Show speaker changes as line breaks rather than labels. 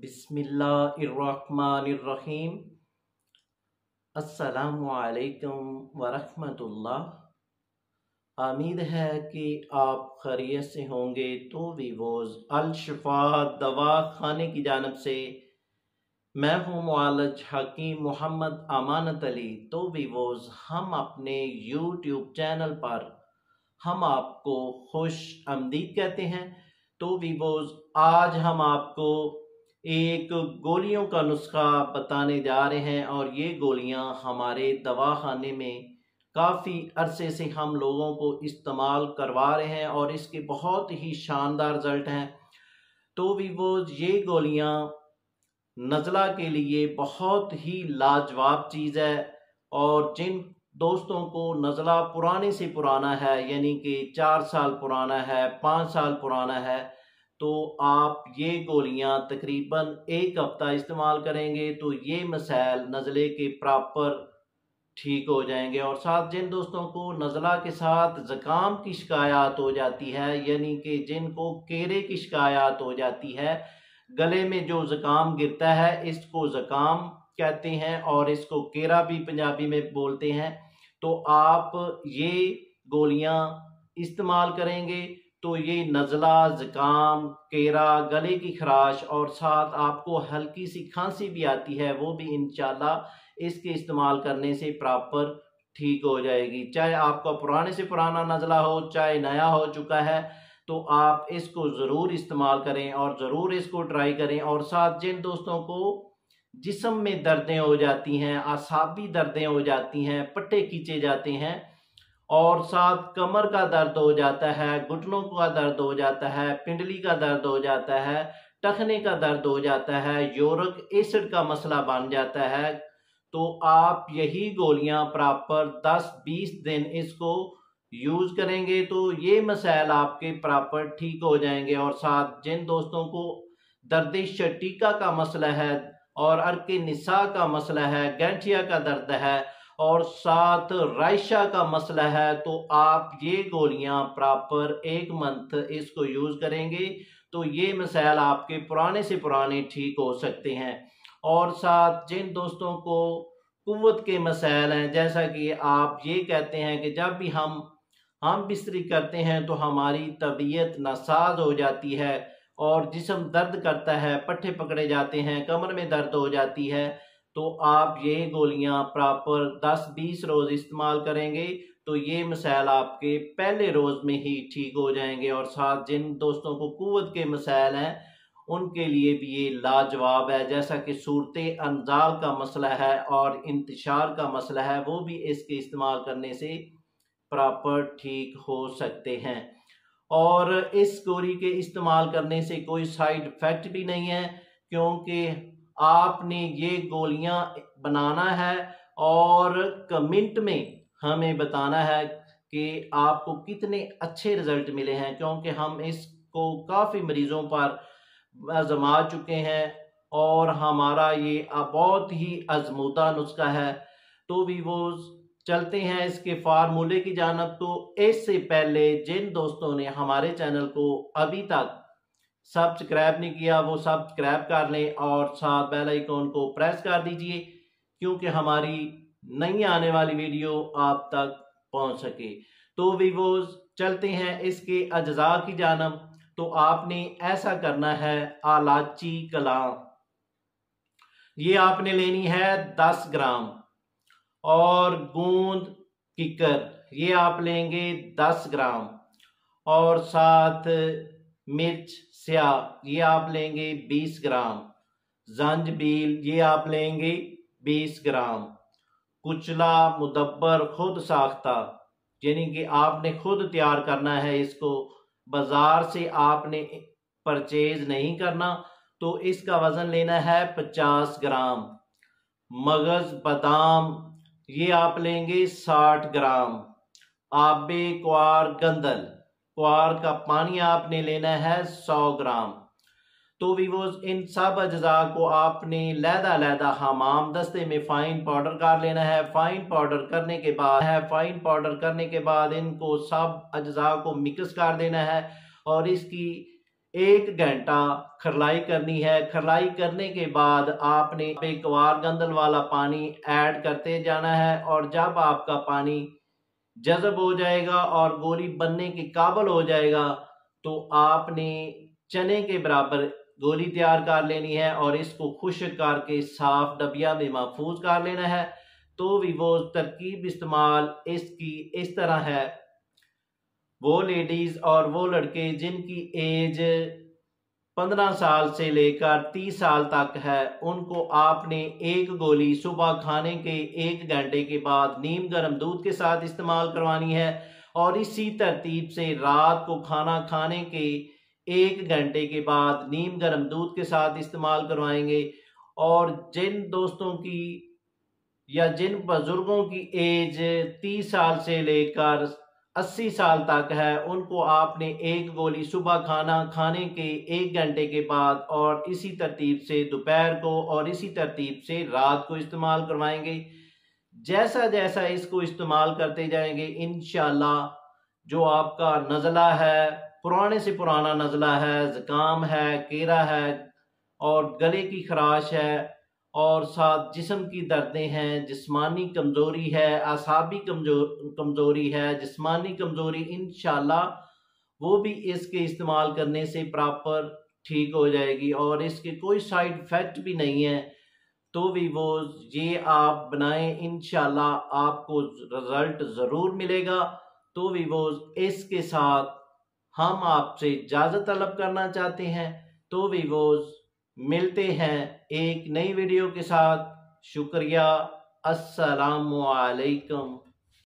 बिस्मिल्लाहिर्रहमानिर्रहीम। अस्सलामुअलैकुम वरहमतुल्लाह। उम्मीद है कि आप खैरियत से होंगे। तो वीवोज़ अल शिफा दवा खाने की जानिब से मैं हूँ मुआलिज हकीम मोहम्मद अमानत अली। तो वीवोज़ हम अपने यूट्यूब चैनल पर हम आपको खुश आमदीद कहते हैं। तो वीवोज़ आज हम आपको एक गोलियों का नुस्खा बताने जा रहे हैं और ये गोलियां हमारे दवाखाने में काफ़ी अरसे से हम लोगों को इस्तेमाल करवा रहे हैं और इसके बहुत ही शानदार रिजल्ट हैं। तो वीवोज़ ये गोलियां नज़ला के लिए बहुत ही लाजवाब चीज़ है और जिन दोस्तों को नज़ला पुराने से पुराना है, यानी कि 4 साल पुराना है, 5 साल पुराना है, तो आप ये गोलियां तकरीबन 1 हफ्ता इस्तेमाल करेंगे तो ये मसाइल नज़ले के प्रॉपर ठीक हो जाएंगे। और साथ जिन दोस्तों को नज़ला के साथ ज़ुकाम की शिकायत हो जाती है, यानी कि जिनको केरे की शिकायत हो जाती है, गले में जो ज़ुकाम गिरता है इसको ज़ुकाम कहते हैं और इसको केरा भी पंजाबी में बोलते हैं। तो आप ये गोलियां इस्तेमाल करेंगे तो ये नज़ला, ज़ुकाम, केरा, गले की खराश और साथ आपको हल्की सी खांसी भी आती है, वो भी इंशाल्लाह इसके इस्तेमाल करने से प्रॉपर ठीक हो जाएगी। चाहे आपका पुराने से पुराना नज़ला हो, चाहे नया हो चुका है, तो आप इसको ज़रूर इस्तेमाल करें और ज़रूर इसको ट्राई करें। और साथ जिन दोस्तों को जिस्म में दर्दें हो जाती हैं, आसाबी दर्दें हो जाती हैं, पट्टे खींचे जाते हैं और साथ कमर का दर्द हो जाता है, घुटनों का दर्द हो जाता है, पिंडली का दर्द हो जाता है, टखने का दर्द हो जाता है, यूरिक एसिड का मसला बन जाता है, तो आप यही गोलियां प्रॉपर 10-20 दिन इसको यूज करेंगे तो ये मसाइल आपके प्रॉपर ठीक हो जाएंगे। और साथ जिन दोस्तों को दर्द शटीका का मसला है और अर्के निसा का मसला है, गैंठिया का दर्द है और साथ रायशा का मसला है, तो आप ये गोलियां प्रॉपर 1 मंथ इसको यूज करेंगे तो ये मसाइल आपके पुराने से पुराने ठीक हो सकते हैं। और साथ जिन दोस्तों को कुव्वत के मसाइल हैं, जैसा कि आप ये कहते हैं कि जब भी हम बिस्तरी करते हैं तो हमारी तबीयत नासाज हो जाती है और जिस्म दर्द करता है, पट्टे पकड़े जाते हैं, कमर में दर्द हो जाती है, तो आप ये गोलियां प्रॉपर 10-20 रोज इस्तेमाल करेंगे तो ये मसाइल आपके पहले रोज में ही ठीक हो जाएंगे। और साथ जिन दोस्तों को कुव्वत के मसाइल हैं उनके लिए भी ये लाजवाब है, जैसा कि सूरते अंजाल का मसला है और इंतशार का मसला है, वो भी इसके इस्तेमाल करने से प्रॉपर ठीक हो सकते हैं। और इस गोली के इस्तेमाल करने से कोई साइड इफेक्ट भी नहीं है, क्योंकि आपने ये गोलियां बनाना है और कमेंट में हमें बताना है कि आपको कितने अच्छे रिजल्ट मिले हैं, क्योंकि हम इसको काफ़ी मरीजों पर आजमा चुके हैं और हमारा ये बहुत ही आजमूदा नुस्खा है। तो भी वो चलते हैं इसके फार्मूले की जानब। तो इससे पहले जिन दोस्तों ने हमारे चैनल को अभी तक सब्सक्राइब नहीं किया वो सब्सक्राइब कर लें और साथ बेल आइकॉन को प्रेस कर दीजिए, क्योंकि हमारी नई आने वाली वीडियो आप तक पहुंच सके। तो वीवोज़ चलते हैं इसके अज्जा की जानब। तो आपने ऐसा करना है, इलायची कलां ये आपने लेनी है 10 ग्राम और गूंद किकर ये आप लेंगे 10 ग्राम और साथ मिर्च स्याह ये आप लेंगे 20 ग्राम, जंजबील ये आप लेंगे 20 ग्राम, कुचला मुदब्बर खुद साख्ता यानी कि आपने खुद तैयार करना है, इसको बाजार से आपने परचेज नहीं करना। तो इसका वजन लेना है 50 ग्राम। मगज बादाम ये आप लेंगे 60 ग्राम। आबे क्वार गंदल क्वार का पानी आपने लेना है 100 ग्राम। तो वीवोज़ इन सब अज्जा को आपने लहदा हमाम दस्ते में फाइन पाउडर कर लेना है। फाइन पाउडर करने के बाद इनको सब अज्जा को मिक्स कर देना है और इसकी 1 घंटा खरलाई करनी है। खरलाई करने के बाद आपने एक वार गंदल वाला पानी ऐड करते जाना है, और जब आपका पानी जज़ब हो जाएगा और गोली बनने के काबिल हो जाएगा तो आपने चने के बराबर गोली तैयार कर लेनी है और इसको खुश्क करके साफ डबिया में महफूज कर लेना है। तो भी वो तरकीब इस्तेमाल इसकी इस तरह है, वो लेडीज और वो लड़के जिनकी एज 15 साल से लेकर 30 साल तक है, उनको आपने एक गोली सुबह खाने के 1 घंटे के बाद नीम गर्म दूध के साथ इस्तेमाल करवानी है, और इसी तरतीब से रात को खाना खाने के 1 घंटे के बाद नीम गर्म दूध के साथ इस्तेमाल करवाएंगे। और जिन दोस्तों की या जिन बुजुर्गों की एज 30 साल से लेकर 80 साल तक है, उनको आपने एक गोली सुबह खाना खाने के 1 घंटे के बाद और इसी तरतीब से दोपहर को और इसी तरतीब से रात को इस्तेमाल करवाएंगे। जैसा जैसा इसको इस्तेमाल करते जाएंगे, इंशाल्लाह जो आपका नज़ला है, पुराने से पुराना नज़ला है, ज़ुकाम है, केरा है और गले की खराश है और साथ जिस्म की दर्दें हैं, जिस्मानी कमज़ोरी है, आसाबी कमज़ोरी है, जिस्मानी कमज़ोरी, इंशाल्लाह वो भी इसके इस्तेमाल करने से प्रॉपर ठीक हो जाएगी और इसके कोई साइड इफ़ेक्ट भी नहीं है। तो भी वो ये आप बनाएं, इंशाल्लाह आपको रिज़ल्ट ज़रूर मिलेगा। तो भी वो इसके साथ हम आपसे इजाज़त तलब करना चाहते हैं। तो भी वो मिलते हैं एक नई वीडियो के साथ। शुक्रिया। अस्सलामु अलैकुम।